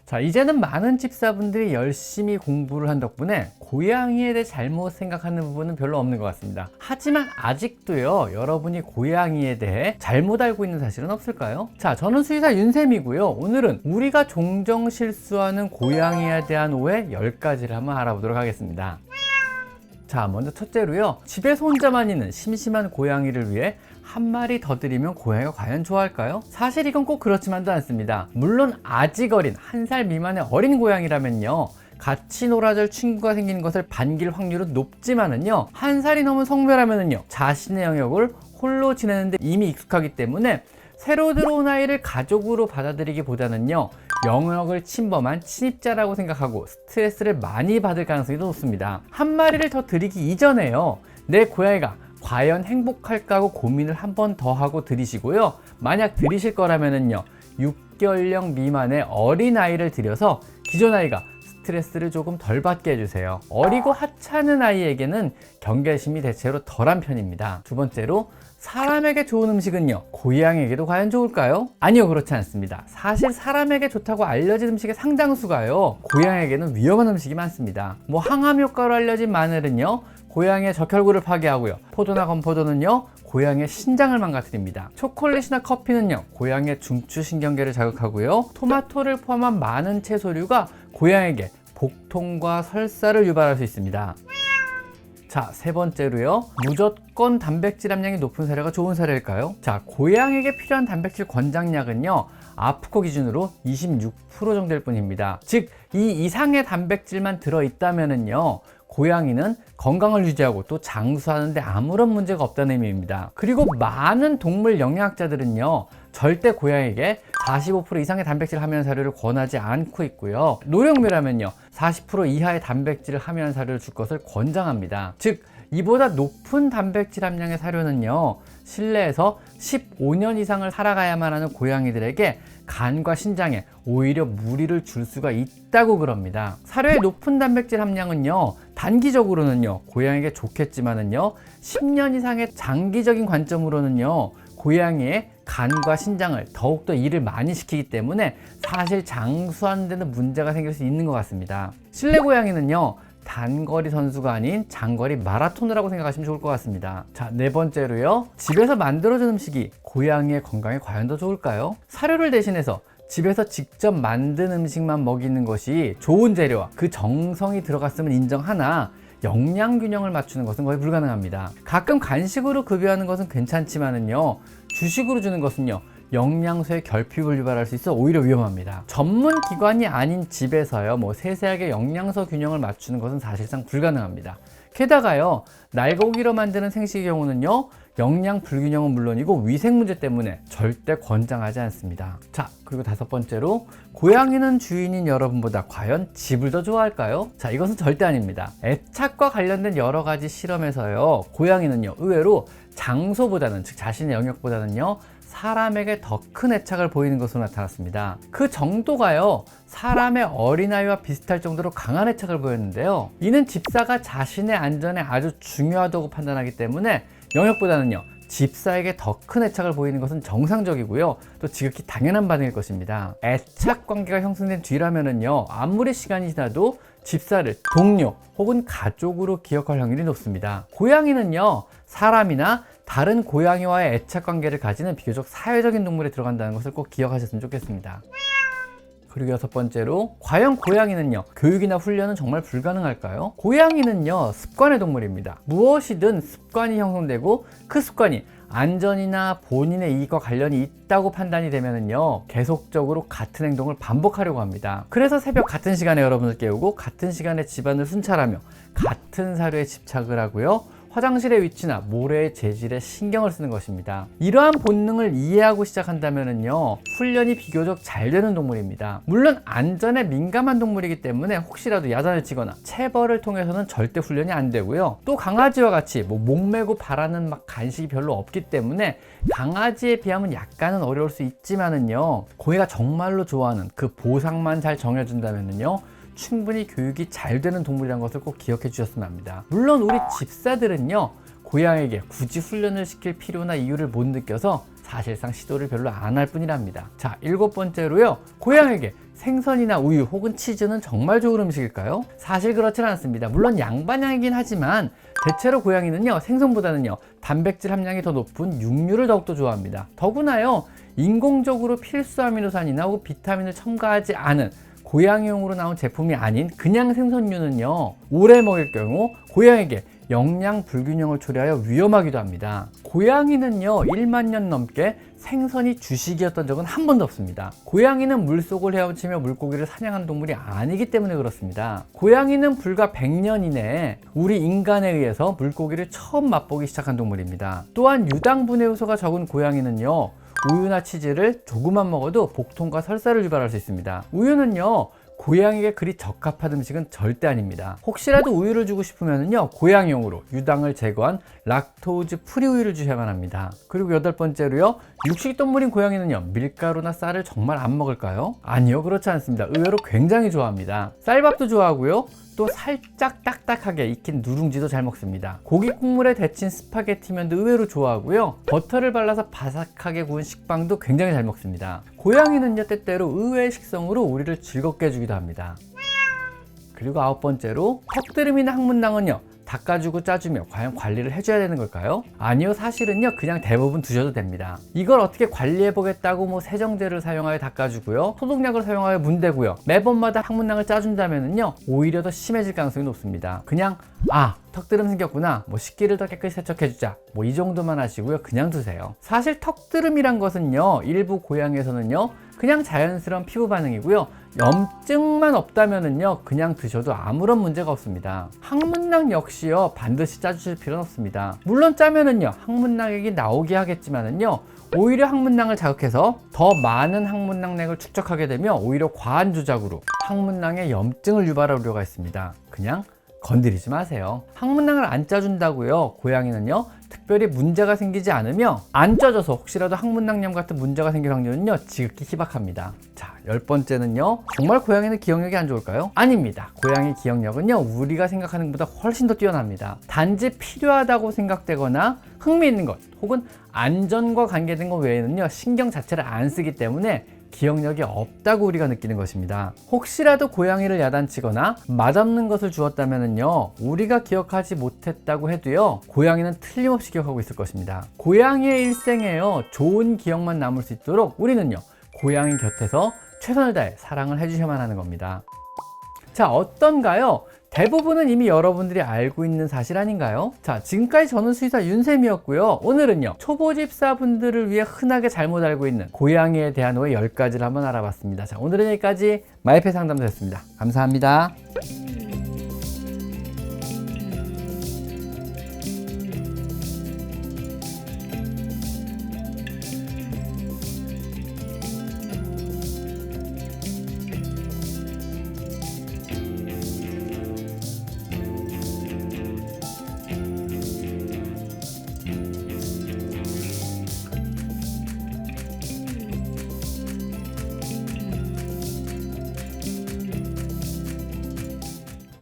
자, 이제는 많은 집사분들이 열심히 공부를 한 덕분에 고양이에 대해 잘못 생각하는 부분은 별로 없는 것 같습니다. 하지만 아직도요, 여러분이 고양이에 대해 잘못 알고 있는 사실은 없을까요? 자, 저는 수의사 윤쌤이고요. 오늘은 우리가 종종 실수하는 고양이에 대한 오해 10가지를 한번 알아보도록 하겠습니다. 자, 먼저 첫째로요, 집에서 혼자만 있는 심심한 고양이를 위해 한 마리 더 드리면 고양이가 과연 좋아할까요? 사실 이건 꼭 그렇지만도 않습니다. 물론 아직 어린 1살 미만의 어린 고양이라면요, 같이 놀아줄 친구가 생기는 것을 반길 확률은 높지만은요, 1살이 넘은 성묘라면은요, 자신의 영역을 홀로 지내는데 이미 익숙하기 때문에 새로 들어온 아이를 가족으로 받아들이기보다는요, 영역을 침범한 침입자라고 생각하고 스트레스를 많이 받을 가능성이 높습니다. 한 마리를 더 드리기 이전에요, 내 고양이가 과연 행복할까 하고 고민을 한 번 더 하고 들이시고요. 만약 들이실 거라면은요, 6개월령 미만의 어린 아이를 들여서 기존 아이가 스트레스를 조금 덜 받게 해주세요. 어리고 하찮은 아이에게는 경계심이 대체로 덜한 편입니다. 두 번째로, 사람에게 좋은 음식은요, 고양이에게도 과연 좋을까요? 아니요, 그렇지 않습니다. 사실 사람에게 좋다고 알려진 음식의 상당수가요, 고양이에게는 위험한 음식이 많습니다. 항암 효과로 알려진 마늘은요, 고양이의 적혈구를 파괴하고요, 포도나 건포도는요, 고양이의 신장을 망가뜨립니다. 초콜릿이나 커피는요, 고양이의 중추신경계를 자극하고요, 토마토를 포함한 많은 채소류가 고양이에게 복통과 설사를 유발할 수 있습니다. 자, 세 번째로요, 무조건 단백질 함량이 높은 사료가 좋은 사료일까요? 자, 고양이에게 필요한 단백질 권장량은요, 아프코 기준으로 26% 정도일 뿐입니다. 즉, 이 이상의 단백질만 들어있다면은요, 고양이는 건강을 유지하고 또 장수하는데 아무런 문제가 없다는 의미입니다. 그리고 많은 동물 영양학자들은요, 절대 고양이에게 45% 이상의 단백질 함유한 사료를 권하지 않고 있고요, 노령묘라면요, 40% 이하의 단백질을 함유한 사료를 줄 것을 권장합니다. 즉, 이보다 높은 단백질 함량의 사료는요, 실내에서 15년 이상을 살아가야만 하는 고양이들에게 간과 신장에 오히려 무리를 줄 수가 있다고 그럽니다. 사료의 높은 단백질 함량은요, 단기적으로는요, 고양이에게 좋겠지만은요, 10년 이상의 장기적인 관점으로는요, 고양이의 간과 신장을 더욱더 일을 많이 시키기 때문에 사실 장수하는 데는 문제가 생길 수 있는 것 같습니다. 실내 고양이는요, 단거리 선수가 아닌 장거리 마라토너라고 생각하시면 좋을 것 같습니다. 자, 네 번째로요, 집에서 만들어준 음식이 고양이의 건강에 과연 더 좋을까요? 사료를 대신해서 집에서 직접 만든 음식만 먹이는 것이 좋은 재료와 그 정성이 들어갔음은 인정하나 영양 균형을 맞추는 것은 거의 불가능합니다. 가끔 간식으로 급여하는 것은 괜찮지만은요, 주식으로 주는 것은요, 영양소의 결핍을 유발할 수 있어 오히려 위험합니다. 전문 기관이 아닌 집에서요, 세세하게 영양소 균형을 맞추는 것은 사실상 불가능합니다. 게다가요, 날고기로 만드는 생식의 경우는요, 영양 불균형은 물론이고 위생 문제 때문에 절대 권장하지 않습니다. 자, 그리고 다섯 번째로, 고양이는 주인인 여러분보다 과연 집을 더 좋아할까요? 자, 이것은 절대 아닙니다. 애착과 관련된 여러 가지 실험에서요, 고양이는요, 의외로 장소보다는, 즉 자신의 영역보다는요, 사람에게 더 큰 애착을 보이는 것으로 나타났습니다. 그 정도가요, 사람의 어린아이와 비슷할 정도로 강한 애착을 보였는데요, 이는 집사가 자신의 안전에 아주 중요하다고 판단하기 때문에 영역보다는요, 집사에게 더 큰 애착을 보이는 것은 정상적이고요, 또 지극히 당연한 반응일 것입니다. 애착 관계가 형성된 뒤라면은요, 아무리 시간이 지나도 집사를 동료 혹은 가족으로 기억할 확률이 높습니다. 고양이는요, 사람이나 다른 고양이와의 애착 관계를 가지는 비교적 사회적인 동물에 들어간다는 것을 꼭 기억하셨으면 좋겠습니다. 그리고 여섯 번째로, 과연 고양이는요, 교육이나 훈련은 정말 불가능할까요? 고양이는요, 습관의 동물입니다. 무엇이든 습관이 형성되고 그 습관이 안전이나 본인의 이익과 관련이 있다고 판단이 되면은요, 계속적으로 같은 행동을 반복하려고 합니다. 그래서 새벽 같은 시간에 여러분을 깨우고 같은 시간에 집안을 순찰하며 같은 사료에 집착을 하고요, 화장실의 위치나 모래의 재질에 신경을 쓰는 것입니다. 이러한 본능을 이해하고 시작한다면요, 훈련이 비교적 잘 되는 동물입니다. 물론 안전에 민감한 동물이기 때문에 혹시라도 야단을 치거나 체벌을 통해서는 절대 훈련이 안 되고요, 또 강아지와 같이 목매고 바라는 간식이 별로 없기 때문에 강아지에 비하면 약간은 어려울 수 있지만은요, 고양이가 정말로 좋아하는 그 보상만 잘 정해준다면요, 충분히 교육이 잘 되는 동물이라는 것을 꼭 기억해 주셨으면 합니다. 물론 우리 집사들은요, 고양이에게 굳이 훈련을 시킬 필요나 이유를 못 느껴서 사실상 시도를 별로 안 할 뿐이랍니다. 자, 일곱 번째로요, 고양이에게 생선이나 우유 혹은 치즈는 정말 좋은 음식일까요? 사실 그렇지는 않습니다. 물론 양반향이긴 하지만 대체로 고양이는요, 생선보다는요 단백질 함량이 더 높은 육류를 더욱더 좋아합니다. 더구나요, 인공적으로 필수 아미노산이나 혹은 비타민을 첨가하지 않은 고양이용으로 나온 제품이 아닌 그냥 생선류는요, 오래 먹일 경우 고양이에게 영양 불균형을 초래하여 위험하기도 합니다. 고양이는요 1만 년 넘게 생선이 주식이었던 적은 한 번도 없습니다. 고양이는 물속을 헤엄치며 물고기를 사냥하는 동물이 아니기 때문에 그렇습니다. 고양이는 불과 100년 이내에 우리 인간에 의해서 물고기를 처음 맛보기 시작한 동물입니다. 또한 유당분해 요소가 적은 고양이는요, 우유나 치즈를 조금만 먹어도 복통과 설사를 유발할 수 있습니다. 우유는요, 고양이에게 그리 적합한 음식은 절대 아닙니다. 혹시라도 우유를 주고 싶으면요, 고양이용으로 유당을 제거한 락토즈 프리 우유를 주셔야만 합니다. 그리고 8번째로요, 육식동물인 고양이는요, 밀가루나 쌀을 정말 안 먹을까요? 아니요, 그렇지 않습니다. 의외로 굉장히 좋아합니다. 쌀밥도 좋아하고요, 또 살짝 딱딱하게 익힌 누룽지도 잘 먹습니다. 고기 국물에 데친 스파게티면도 의외로 좋아하고요, 버터를 발라서 바삭하게 구운 식빵도 굉장히 잘 먹습니다. 고양이는요, 때때로 의외의 식성으로 우리를 즐겁게 해주기도 합니다. 그리고 9번째로 턱드름이나 항문낭은요, 닦아주고 짜주며 과연 관리를 해줘야 되는 걸까요? 아니요, 사실은요 그냥 대부분 두셔도 됩니다. 이걸 어떻게 관리해 보겠다고 뭐 세정제를 사용하여 닦아주고요, 소독약을 사용하여 문대고요, 매번마다 항문낭을 짜준다면은요 오히려 더 심해질 가능성이 높습니다. 그냥 턱드름 생겼구나, 뭐 식기를 더 깨끗이 세척해주자, 뭐 이 정도만 하시고요, 그냥 두세요. 사실 턱드름이란 것은요, 일부 고양이에서는요 그냥 자연스러운 피부 반응이고요, 염증만 없다면은요 그냥 드셔도 아무런 문제가 없습니다. 항문낭 역시요 반드시 짜주실 필요는 없습니다. 물론 짜면은요 항문낭액이 나오게 하겠지만은요 오히려 항문낭을 자극해서 더 많은 항문낭액을 축적하게 되며 오히려 과한 조작으로 항문낭에 염증을 유발할 우려가 있습니다. 그냥 건드리지 마세요. 항문낭을 안 짜준다고요, 고양이는요 특별히 문제가 생기지 않으며 안 짜져서 혹시라도 항문낭염 같은 문제가 생길 확률은요 지극히 희박합니다. 자, 10번째는요, 정말 고양이는 기억력이 안 좋을까요? 아닙니다. 고양이 기억력은요 우리가 생각하는 것보다 훨씬 더 뛰어납니다. 단지 필요하다고 생각되거나 흥미있는 것 혹은 안전과 관계된 것 외에는요 신경 자체를 안 쓰기 때문에 기억력이 없다고 우리가 느끼는 것입니다. 혹시라도 고양이를 야단치거나 맛없는 것을 주었다면요 우리가 기억하지 못했다고 해도요 고양이는 틀림없이 기억하고 있을 것입니다. 고양이의 일생에요 좋은 기억만 남을 수 있도록 우리는요 고양이 곁에서 최선을 다해 사랑을 해주셔야만 하는 겁니다. 자, 어떤가요? 대부분은 이미 여러분들이 알고 있는 사실 아닌가요? 자, 지금까지 저는 수의사 윤쌤이었고요. 오늘은요 초보 집사분들을 위해 흔하게 잘못 알고 있는 고양이에 대한 오해 10가지를 한번 알아봤습니다. 자, 오늘은 여기까지 마이펫 상담소였습니다. 감사합니다.